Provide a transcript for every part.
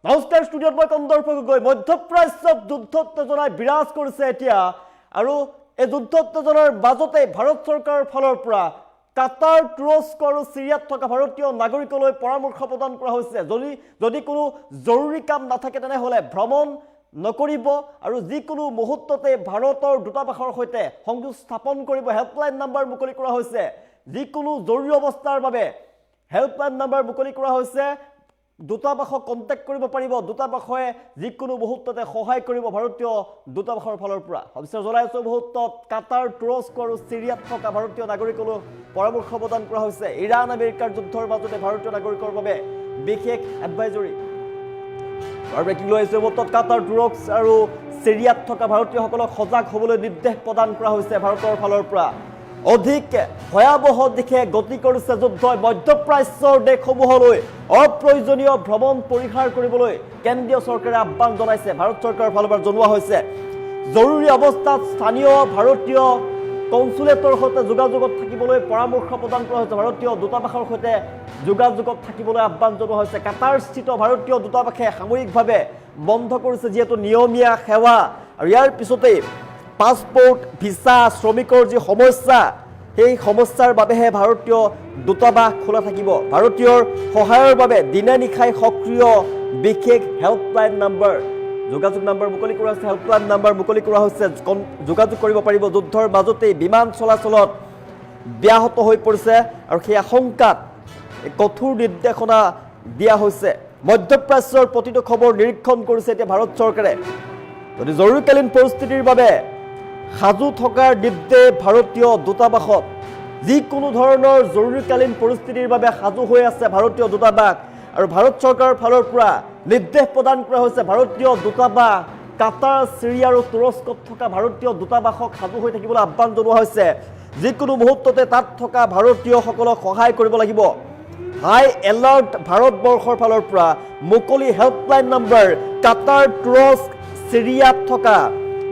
নমস্কাৰ ষ্টুডিঅ'ত মই কন্দৰ্প গগৈ মধ্যপ্ৰাচ্যত যুদ্ধ উত্তেজনাই বিৰাজ কৰিছে এতিয়া আৰু এই যুদ্ধ উত্তেজনাৰ মাজতে ভাৰত চৰকাৰৰ ফালৰ পৰা কাটাৰ তুৰস্ক আৰু সিৰিয়াত থকা ভাৰতীয় নাগৰিকলৈ পৰামৰ্শ প্ৰদান কৰা হৈছে যদি কোনো জৰুৰী কাম নাথাকে তেনেহলে ভ্ৰমণ নকৰিব আৰু যিকোনো মুহূৰ্ততে ভাৰতৰ দূতাবাসৰ সৈতে সংযোগ স্থাপন কৰিব হেল্পলাইন নম্বৰ মুকলি কৰা হৈছে যিকোনো জৰুৰী অৱস্থাৰ বাবে হেল্পলাইন নম্বৰ মুকলি কৰা হৈছে দূতাবাসক কন্টেক্ট কৰিব পাৰিব দূতাবাসে যিকোনো মুহূৰ্ততে সহায় কৰিব ভাৰতীয় দূতাবাসৰ ফালৰ পৰা অৱশ্যে জলাইছো মুহূৰ্তত কাটাৰ তুৰস্ক আৰু সিৰিয়াত থকা ভাৰতীয় নাগৰিকলৈ পৰামৰ্শ প্ৰদান কৰা হৈছে ইৰাণ আমেৰিকাৰ যুদ্ধৰ মাজতে ভাৰতীয় নাগৰিকৰ বাবে বিশেষ এডভাইজৰী আৰু ব্ৰেকিং লৈ আহিছে মুহূৰ্তত কাটাৰ তুৰস্ক আৰু সিৰিয়াত থকা ভাৰতীয়সকলক সজাগ হ'বলৈ নিৰ্দেশ প্ৰদান কৰা হৈছে ভাৰতৰ ফালৰ পৰা অধিক ভয়াবহ দিশে গতি কৰিছে যুদ্ধই মধ্যপ্ৰাচ্যৰ দেশসমূহলৈ অপ্ৰয়োজনীয় ভ্ৰমণ পৰিহাৰ কৰিবলৈ কেন্দ্ৰীয় চৰকাৰে আহ্বান জনাইছে ভাৰত চৰকাৰৰ ফালৰ পৰা জনোৱা হৈছে জৰুৰী অৱস্থাত স্থানীয় ভাৰতীয় কনসুলেটৰ সৈতে যোগাযোগত থাকিবলৈ পৰামৰ্শ প্ৰদান কৰা হৈছে ভাৰতীয় দূতাবাসৰ সৈতে যোগাযোগত থাকিবলৈ আহ্বান জনোৱা হৈছে কাটাৰস্থিত ভাৰতীয় দূতাবাসে সাময়িকভাৱে বন্ধ কৰিছে যিহেতু নিয়মীয়া সেৱা আৰু ইয়াৰ পিছতেই পাছপোৰ্ট ভিসা শ্ৰমিকৰ যি সমস্যা সেই সমস্যাৰ বাবেহে ভাৰতীয় দূতাবাস খোলা থাকিব ভাৰতীয়ৰ সহায়ৰ বাবে দিনে নিশাই সক্ৰিয় বিশেষ হেল্পলাইন নম্বৰ যোগাযোগ নম্বৰ মুকলি কৰা হৈছে হেল্পলাইন নম্বৰ মুকলি কৰা হৈছে যোগাযোগ কৰিব পাৰিব যুদ্ধৰ মাজতেই বিমান চলাচলত ব্যাহত হৈ পৰিছে আৰু সেই আশংকাত কঠোৰ নিৰ্দেশনা দিয়া হৈছে মধ্যপ্ৰাচ্যৰ প্ৰতিটো খবৰ নিৰীক্ষণ কৰিছে এতিয়া ভাৰত চৰকাৰে যদি জৰুৰীকালীন পৰিস্থিতিৰ বাবে সাজু থকাৰ নিৰ্দেশ ভাৰতীয় দূতাবাসত যিকোনো ধৰণৰ জৰুৰীকালীন পৰিস্থিতিৰ বাবে সাজু হৈ আছে ভাৰতীয় দূতাবাস আৰু ভাৰত চৰকাৰৰ ফালৰ পৰা নিৰ্দেশ প্ৰদান কৰা হৈছে ভাৰতীয় দূতাবাস কাটাৰ সিৰিয়া আৰু তুৰস্কত থকা ভাৰতীয় দূতাবাসক সাজু হৈ থাকিবলৈ আহ্বান জনোৱা হৈছে যিকোনো মুহূৰ্ততে তাত থকা ভাৰতীয়সকলক সহায় কৰিব লাগিব হাই এলাৰ্ট ভাৰতবৰ্ষৰ ফালৰ পৰা মুকলি হেল্পলাইন নম্বৰ কাটাৰ তুৰস্ক সিৰিয়াত থকা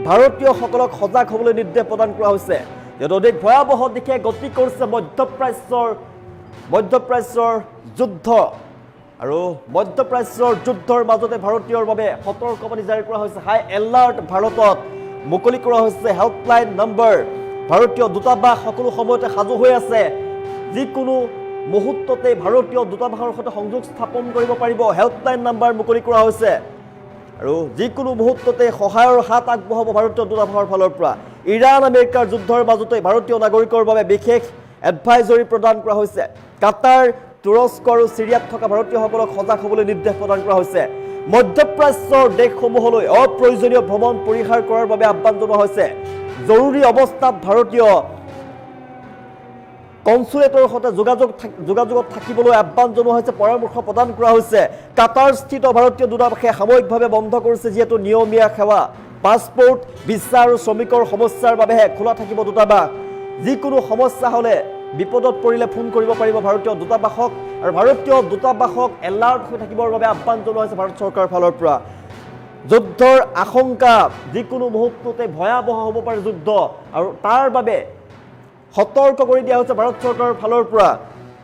ভাৰতীয়সকলক সজাগ হ'বলৈ নিৰ্দেশ প্ৰদান কৰা হৈছে য'ত অধিক ভয়াবহ দিশে গতি কৰিছে মধ্যপ্ৰাচ্যৰ যুদ্ধ আৰু মধ্যপ্ৰাচ্যৰ যুদ্ধৰ মাজতে ভাৰতীয়ৰ বাবে সতৰ্কবাণী জাৰি কৰা হৈছে হাই এলাৰ্ট ভাৰতত মুকলি কৰা হৈছে হেল্পলাইন নম্বৰ ভাৰতীয় দূতাবাস সকলো সময়তে সাজু হৈ আছে যিকোনো মুহূৰ্ততে ভাৰতীয় দূতাবাসৰ সৈতে সংযোগ স্থাপন কৰিব পাৰিব হেল্পলাইন নম্বৰ মুকলি কৰা হৈছে আৰু যিকোনো মুহূৰ্ততে সহায়ৰ হাত আগবঢ়াব ভাৰতীয় দূতাবাসৰ ফালৰ পৰা ইৰাণ আমেৰিকাৰ যুদ্ধৰ মাজতে ভাৰতীয় নাগৰিকৰ বাবে বিশেষ এডভাইজৰী প্ৰদান কৰা হৈছে কাটাৰ তুৰস্ক আৰু সিৰিয়াত থকা ভাৰতীয়সকলক সজাগ হ'বলৈ নিৰ্দেশ প্ৰদান কৰা হৈছে মধ্যপ্ৰাচ্যৰ দেশসমূহলৈ অপ্ৰয়োজনীয় ভ্ৰমণ পৰিহাৰ কৰাৰ বাবে আহ্বান জনোৱা হৈছে জৰুৰী অৱস্থাত ভাৰতীয় কনসুলেটৰ সৈতে যোগাযোগত থাকিবলৈ আহ্বান জনোৱা হৈছে পৰামৰ্শ প্ৰদান কৰা হৈছে কাটাৰস্থিত ভাৰতীয় দূতাবাসে সাময়িকভাৱে বন্ধ কৰিছে যিহেতু নিয়মীয়া সেৱা পাছপোৰ্ট ভিসা আৰু শ্ৰমিকৰ সমস্যাৰ বাবেহে খোলা থাকিব দূতাবাস যিকোনো সমস্যা হ'লে বিপদত পৰিলে ফোন কৰিব পাৰিব ভাৰতীয় দূতাবাসক আৰু ভাৰতীয় দূতাবাসক এলাৰ্ট হৈ থাকিবৰ বাবে আহ্বান জনোৱা হৈছে ভাৰত চৰকাৰৰ ফালৰ পৰা যুদ্ধৰ আশংকা যিকোনো মুহূৰ্ততে ভয়াবহ হ'ব পাৰে যুদ্ধ আৰু তাৰ বাবে সতৰ্ক কৰি দিয়া হৈছে ভাৰত চৰকাৰৰ ফালৰ পৰা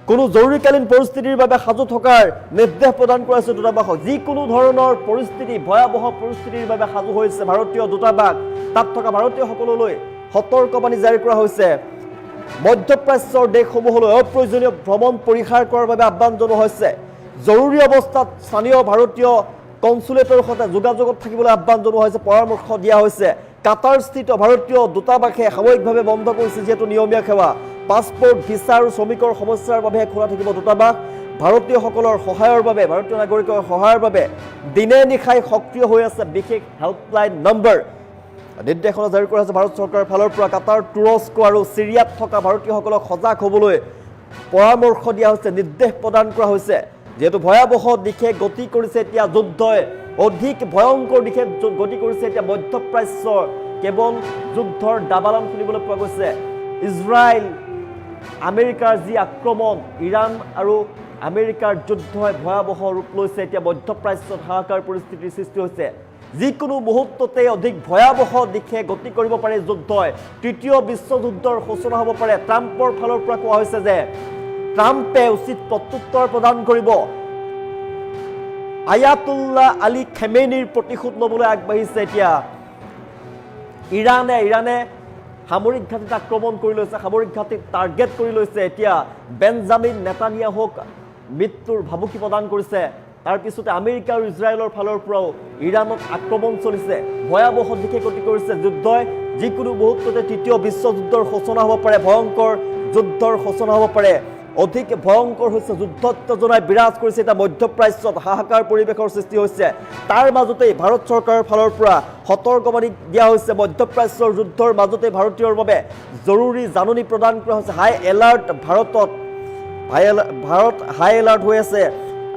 কোনো জৰুৰীকালীন পৰিস্থিতিৰ বাবে সাজু থকাৰ নিৰ্দেশ প্ৰদান কৰা হৈছে দূতাবাসক যিকোনো ধৰণৰ পৰিস্থিতি ভয়াবহ পৰিস্থিতিৰ বাবে সাজু হৈছে ভাৰতীয় দূতাবাস তাত থকা ভাৰতীয়সকললৈ সতৰ্কবাণী জাৰি কৰা হৈছে মধ্যপ্ৰাচ্যৰ দেশসমূহলৈ অপ্ৰয়োজনীয় ভ্ৰমণ পৰিহাৰ কৰাৰ বাবে আহ্বান জনোৱা হৈছে জৰুৰী অৱস্থাত স্থানীয় ভাৰতীয় কনসুলেটৰ সৈতে যোগাযোগত থাকিবলৈ আহ্বান জনোৱা হৈছে পৰামৰ্শ দিয়া হৈছে কাটাৰস্থিত ভাৰতীয় দূতাবাসে সাময়িকভাৱে বন্ধ কৰিছে যিহেতু নিয়মীয়া সেৱা পাছপোৰ্ট ভিসা আৰু শ্ৰমিকৰ সমস্যাৰ বাবে খোলা থাকিব দূতাবাস ভাৰতীয়সকলৰ সহায়ৰ বাবে ভাৰতীয় নাগৰিকৰ সহায়ৰ বাবে দিনে নিশাই সক্ৰিয় হৈ আছে বিশেষ হেল্পলাইন নম্বৰ নিৰ্দেশনা জাৰি কৰা হৈছে ভাৰত চৰকাৰৰ ফালৰ পৰা কাটাৰ তুৰস্ক আৰু সিৰিয়াত থকা ভাৰতীয়সকলক সজাগ হ'বলৈ পৰামৰ্শ দিয়া হৈছে নিৰ্দেশ প্ৰদান কৰা হৈছে যিহেতু ভয়াবহ দিশে গতি কৰিছে এতিয়া যুদ্ধই অধিক ভয়ংকৰ দিশে গতি কৰিছে এতিয়া মধ্যপ্ৰাচ্যৰ কেৱল যুদ্ধৰ দাবালন শুনিবলৈ পোৱা গৈছে ইজৰাইল আমেৰিকাৰ যি আক্ৰমণ ইৰাণ আৰু আমেৰিকাৰ যুদ্ধই ভয়াবহ ৰূপ লৈছে এতিয়া মধ্যপ্ৰাচ্যত হাহাকাৰ পৰিস্থিতিৰ সৃষ্টি হৈছে যিকোনো মুহূৰ্ততে অধিক ভয়াবহ দিশে গতি কৰিব পাৰে যুদ্ধই তৃতীয় বিশ্বযুদ্ধৰ সূচনা হ'ব পাৰে ট্ৰাম্পৰ ফালৰ পৰা কোৱা হৈছে যে ট্ৰাম্পে উচিত প্ৰত্যুত্তৰ প্ৰদান কৰিব আয়াতুল্লাহ আলী খেমেনিৰ প্ৰতিশোধ ল'বলৈ আগবাঢ়িছে এতিয়া ইৰানে সামৰিক ঘাটিত আক্ৰমণ কৰি লৈছে, সামৰিক ঘাটিত টাৰ্গেট কৰি লৈছে। এতিয়া বেঞ্জামিন নেতানিয়াহুক মৃত্যুৰ ভাবুকি প্ৰদান কৰিছে। তাৰ পিছতে আমেৰিকা আৰু ইজৰাইলৰ ফালৰ পৰাও ইৰাণত আক্ৰমণ চলিছে, ভয়াৱহ দিশে গতি কৰিছে যুদ্ধই। যিকোনো মুহূৰ্ততে তৃতীয় বিশ্বযুদ্ধৰ সূচনা হ'ব পাৰে, ভয়ংকৰ যুদ্ধৰ সূচনা হ'ব পাৰে। অধিক ভয়ংকৰ হৈছে যুদ্ধোত্তেজনাই বিৰাজ কৰিছে এতিয়া মধ্যপ্ৰাচ্যত, হাহাকাৰ পৰিৱেশৰ সৃষ্টি হৈছে। তাৰ মাজতেই ভাৰত চৰকাৰৰ ফালৰ পৰা সতৰ্কবাণী দিয়া হৈছে। মধ্যপ্ৰাচ্যৰ যুদ্ধৰ মাজতে ভাৰতীয়ৰ বাবে জৰুৰী জাননী প্ৰদান কৰা হৈছে। হাই এলাৰ্ট ভাৰত হাই এলাৰ্ট হৈ আছে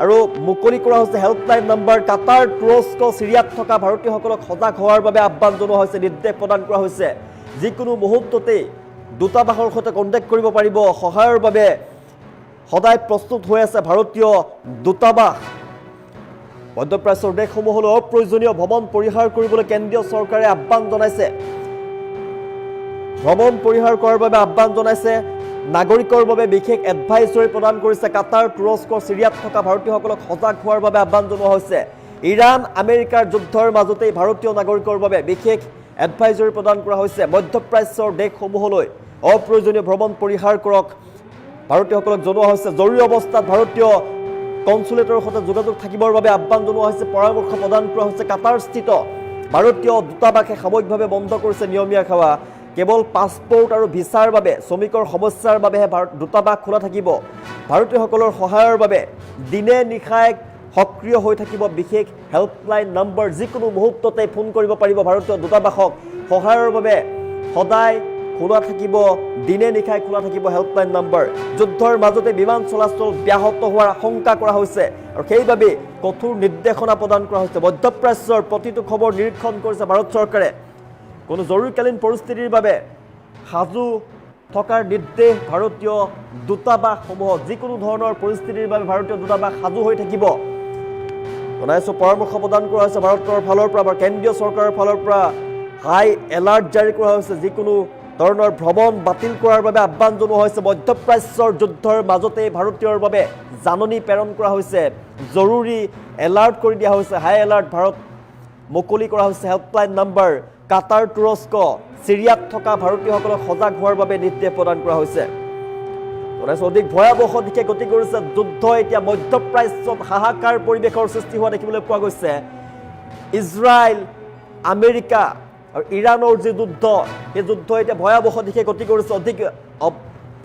আৰু মুকলি কৰা হৈছে হেল্পলাইন নম্বৰ। কাটাৰ, তুৰস্ক, চিৰিয়াত থকা ভাৰতীয়সকলক সজাগ হোৱাৰ বাবে আহ্বান জনোৱা হৈছে, নিৰ্দেশ প্ৰদান কৰা হৈছে। যিকোনো মুহূৰ্ততেই দূতাবাসৰ সৈতে কণ্টেক্ট কৰিব পাৰিব, সহায়ৰ বাবে সদায় প্ৰস্তুত হৈ আছে ভাৰতীয় দূতাবাস। মধ্যপ্ৰাচ্যৰ দেশসমূহলৈ অপ্ৰয়োজনীয় ভ্ৰমণ পৰিহাৰ কৰিবলৈ কেন্দ্ৰীয় চৰকাৰে আহ্বান জনাইছে। ভ্ৰমণ পৰিহাৰ কৰাৰ বাবে আহ্বান জনাইছে। নাগৰিকৰ বাবে বিশেষ এডভাইজৰী প্ৰদান কৰিছে। কাটাৰ, তুৰস্ক, চিৰিয়াত থকা ভাৰতীয়সকলক সজাগ হোৱাৰ বাবে আহ্বান জনোৱা হৈছে। ইৰাণ আমেৰিকাৰ যুদ্ধৰ মাজতেই ভাৰতীয় নাগৰিকৰ বাবে বিশেষ এডভাইজৰী প্ৰদান কৰা হৈছে। মধ্যপ্ৰাচ্যৰ দেশসমূহলৈ অপ্ৰয়োজনীয় ভ্ৰমণ পৰিহাৰ কৰক ভাৰতীয়সকলক জনোৱা হৈছে। জৰুৰী অৱস্থাত ভাৰতীয় কনচুলেটৰ সৈতে যোগাযোগ থাকিবৰ বাবে আহ্বান জনোৱা হৈছে, পৰামৰ্শ প্ৰদান কৰা হৈছে। কাটাৰস্থিত ভাৰতীয় দূতাবাসে সাময়িকভাৱে বন্ধ কৰিছে নিয়মীয়া সেৱা। কেৱল পাছপোৰ্ট আৰু ভিছাৰ বাবে শ্ৰমিকৰ সমস্যাৰ বাবেহে দূতাবাস খোলা থাকিব। ভাৰতীয়সকলৰ সহায়ৰ বাবে দিনে নিশাই সক্ৰিয় হৈ থাকিব বিশেষ হেল্পলাইন নম্বৰ। যিকোনো মুহূৰ্ততে ফোন কৰিব পাৰিব ভাৰতীয় দূতাবাসক। সহায়ৰ বাবে সদায় খোলা থাকিব, দিনে নিশাই খোলা থাকিব হেল্পলাইন নম্বৰ। যুদ্ধৰ মাজতে বিমান চলাচল ব্যাহত হোৱাৰ আশংকা কৰা হৈছে আৰু সেইবাবে কঠোৰ নিৰ্দেশনা প্ৰদান কৰা হৈছে। মধ্যপ্ৰাচ্যৰ প্ৰতিটো খবৰ নিৰীক্ষণ কৰিছে ভাৰত চৰকাৰে। কোনো জৰুৰীকালীন পৰিস্থিতিৰ বাবে সাজু থকাৰ নিৰ্দেশ ভাৰতীয় দূতাবাসসমূহক। যিকোনো ধৰণৰ পৰিস্থিতিৰ বাবে ভাৰতীয় দূতাবাস সাজু হৈ থাকিব জনাইছোঁ। পৰামৰ্শ প্ৰদান কৰা হৈছে ভাৰতৰ ফালৰ পৰা বা কেন্দ্ৰীয় চৰকাৰৰ ফালৰ পৰা হাই এলাৰ্ট জাৰি কৰা হৈছে। যিকোনো ধৰণৰ ভ্ৰমণ বাতিল কৰাৰ বাবে আহ্বান জনোৱা হৈছে। মধ্যপ্ৰাচ্যৰ যুদ্ধৰ মাজতে ভাৰতীয়ৰ বাবে জাননী প্ৰেৰণ কৰা হৈছে, জৰুৰী এলাৰ্ট কৰি দিয়া হৈছে। হাই এলাৰ্ট ভাৰত মুকলি কৰা হৈছে হেল্পলাইন নম্বৰ। কাটাৰ, তুৰস্ক, চিৰিয়াত থকা ভাৰতীয়সকলক সজাগ হোৱাৰ বাবে নিৰ্দেশ প্ৰদান কৰা হৈছে। অধিক ভয়াৱহ দিশে গতি কৰিছে যুদ্ধ। এতিয়া মধ্যপ্ৰাচ্যত হাহাকাৰ পৰিৱেশৰ সৃষ্টি হোৱা দেখিবলৈ পোৱা গৈছে। ইজৰাইল, আমেৰিকা আৰু ইৰাণৰ যি যুদ্ধ, সেই যুদ্ধ এতিয়া ভয়াৱহ দিশে গতি কৰিছে। অধিক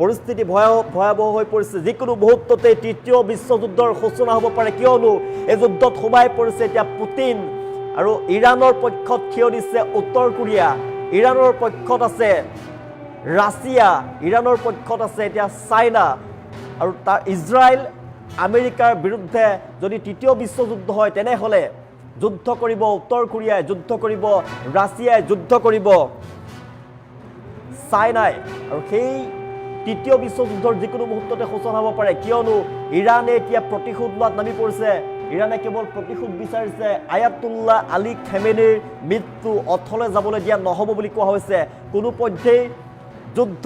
পৰিস্থিতি ভয়াৱহ হৈ পৰিছে। যিকোনো মুহূৰ্ততে তৃতীয় বিশ্বযুদ্ধৰ সূচনা হ'ব পাৰে, কিয়নো এই যুদ্ধত সোমাই পৰিছে এতিয়া পুটিন আৰু ইৰাণৰ পক্ষত থিয় দিছে উত্তৰ কোৰিয়া, ইৰাণৰ পক্ষত আছে ৰাছিয়া, ইৰাণৰ পক্ষত আছে এতিয়া চাইনা আৰু তাৰ ইজৰাইল আমেৰিকাৰ বিৰুদ্ধে যদি তৃতীয় বিশ্বযুদ্ধ হয় তেনেহ'লে যুদ্ধ কৰিব উত্তৰ কোৰিয়াই, যুদ্ধ কৰিব ৰাছিয়াই, যুদ্ধ কৰিব চাইনাই। আৰু সেই তৃতীয় বিশ্বযুদ্ধৰ যিকোনো মুহূৰ্ততে সূচনা হ'ব পাৰে, কিয়নো ইৰাণে এতিয়া প্ৰতিশোধ লোৱাত নামি পৰিছে। ইৰাণে কেৱল প্ৰতিশোধ বিচাৰিছে। আয়াতুল্লাহ আলী খেমেনিৰ মৃত্যু অথলে যাবলৈ দিয়া নহ'ব বুলি কোৱা হৈছে। কোনোপধ্যেই যুদ্ধ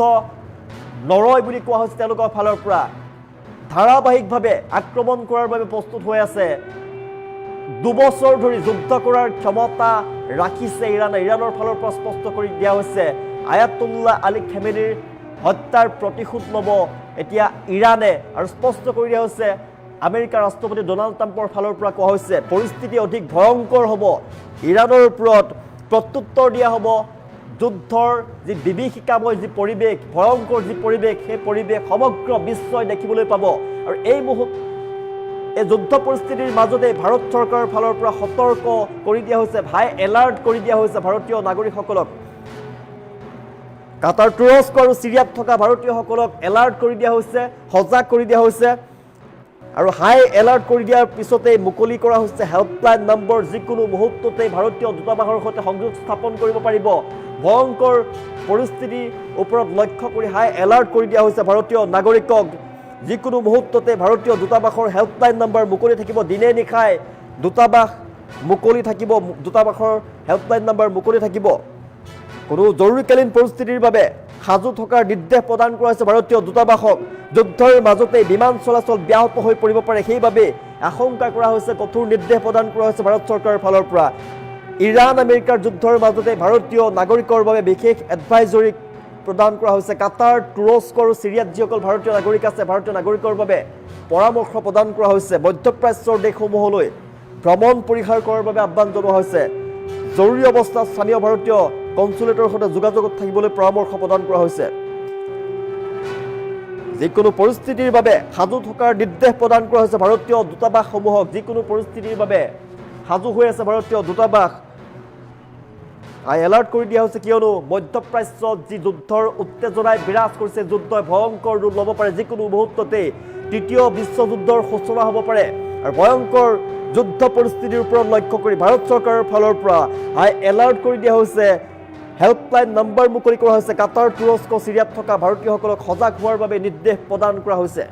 নৰয় বুলি কোৱা হৈছে তেওঁলোকৰ ফালৰ পৰা। ধাৰাবাহিকভাৱে আক্ৰমণ কৰাৰ বাবে প্ৰস্তুত হৈ আছে। 2 বছৰ ধৰি যুদ্ধ কৰাৰ ক্ষমতা ৰাখিছে ইৰাণে। ইৰাণৰ ফালৰ পৰা স্পষ্ট কৰি দিয়া হৈছে আয়াতুল্লাহ আলী খেমেনিৰ হত্যাৰ প্ৰতিশোধ ল'ব এতিয়া ইৰাণে। আৰু স্পষ্ট কৰি দিয়া হৈছে আমেৰিকাৰ ৰাষ্ট্ৰপতি ডনাল্ড ট্ৰাম্পৰ ফালৰ পৰা কোৱা হৈছে পৰিস্থিতি অধিক ভয়ংকৰ হ'ব। ইৰাণৰ ওপৰত প্ৰত্যুত্তৰ দিয়া হ'ব। যুদ্ধৰ যি বিভীষিকাময় যি পৰিৱেশ, ভয়ংকৰ যি পৰিৱেশ, সেই পৰিৱেশ সমগ্ৰ বিশ্বই দেখিবলৈ পাব। আৰু এই যুদ্ধ পৰিস্থিতিৰ মাজতে ভাৰত চৰকাৰৰ ফালৰ পৰা সতৰ্ক কৰি দিয়া হৈছে, হাই এলাৰ্ট কৰি দিয়া হৈছে ভাৰতীয় নাগৰিকসকলক। কাটাৰ, তুৰস্ক আৰু চিৰিয়াত থকা ভাৰতীয়সকলক এলাৰ্ট কৰি দিয়া হৈছে, সজাগ কৰি দিয়া হৈছে। আৰু হাই এলাৰ্ট কৰি দিয়াৰ পিছতেই মুকলি কৰা হৈছে হেল্পলাইন নম্বৰ। যিকোনো মুহূৰ্ততেই ভাৰতীয় দূতাবাসৰ সৈতে সংযোগ স্থাপন কৰিব পাৰিব। ভয়ংকৰ পৰিস্থিতিৰ ওপৰত লক্ষ্য কৰি হাই এলাৰ্ট কৰি দিয়া হৈছে ভাৰতীয় নাগৰিকক। যিকোনো মুহূৰ্ততে ভাৰতীয় দূতাবাসৰ হেল্পলাইন নম্বৰ মুকলি থাকিব, দিনে নিশাই দূতাবাস মুকলি থাকিব, দূতাবাসৰ হেল্পলাইন নম্বৰ মুকলি থাকিব। কোনো জৰুৰীকালীন পৰিস্থিতিৰ বাবে সাজু থকাৰ নিৰ্দেশ প্ৰদান কৰা হৈছে ভাৰতীয় দূতাবাসক। যুদ্ধৰ মাজতে বিমান চলাচল ব্যাহত হৈ পৰিব পাৰে, সেইবাবে আশংকা কৰা হৈছে, কঠোৰ নিৰ্দেশ প্ৰদান কৰা হৈছে ভাৰত চৰকাৰৰ ফালৰ পৰা। ইৰাণ আমেৰিকাৰ যুদ্ধৰ মাজতে ভাৰতীয় নাগৰিকৰ বাবে বিশেষ এডভাইজৰী প্ৰদান কৰা হৈছে। কাটাৰ, তুৰস্ক আৰু চিৰিয়াত যিসকল ভাৰতীয় নাগৰিক আছে, ভাৰতীয় নাগৰিকৰ বাবে পৰামৰ্শ প্ৰদান কৰা হৈছে। মধ্যপ্ৰাচ্যৰ দেশসমূহলৈ ভ্ৰমণ পৰিহাৰ কৰাৰ বাবে আহ্বান জনোৱা হৈছে। জৰুৰী অৱস্থাত স্থানীয় ভাৰতীয় কনচুলেটৰ সৈতে যোগাযোগত থাকিবলৈ পৰামৰ্শ প্ৰদান কৰা হৈছে। যিকোনো পৰিস্থিতিৰ বাবে সাজু থকাৰ নিৰ্দেশ প্ৰদান কৰা হৈছে ভাৰতীয় দূতাবাসসমূহক। যিকোনো পৰিস্থিতিৰ বাবে সাজু হৈ আছে ভাৰতীয় দূতাবাস। এলাৰ্ট কৰি দিয়া হৈছে, কিয়নো মধ্যপ্ৰাচ্যত যি যুদ্ধৰ উত্তেজনাই বিৰাজ কৰিছে, যুদ্ধই ভয়ংকৰ ৰূপ ল'ব পাৰে। যিকোনো মুহূৰ্ততেই তৃতীয় বিশ্বযুদ্ধৰ সূচনা হ'ব পাৰে। আৰু ভয়ংকৰ যুদ্ধ পৰিস্থিতিৰ ওপৰত লক্ষ্য কৰি ভাৰত চৰকাৰৰ ফালৰ পৰা এলাৰ্ট কৰি দিয়া হৈছে। হেল্পলাইন নম্বৰ মুকলি কৰা হৈছে। কাটাৰ, তুৰস্ক, চিৰিয়াত থকা ভাৰতীয়সকলক সজাগ হোৱাৰ বাবে নিৰ্দেশ প্ৰদান কৰা হৈছে।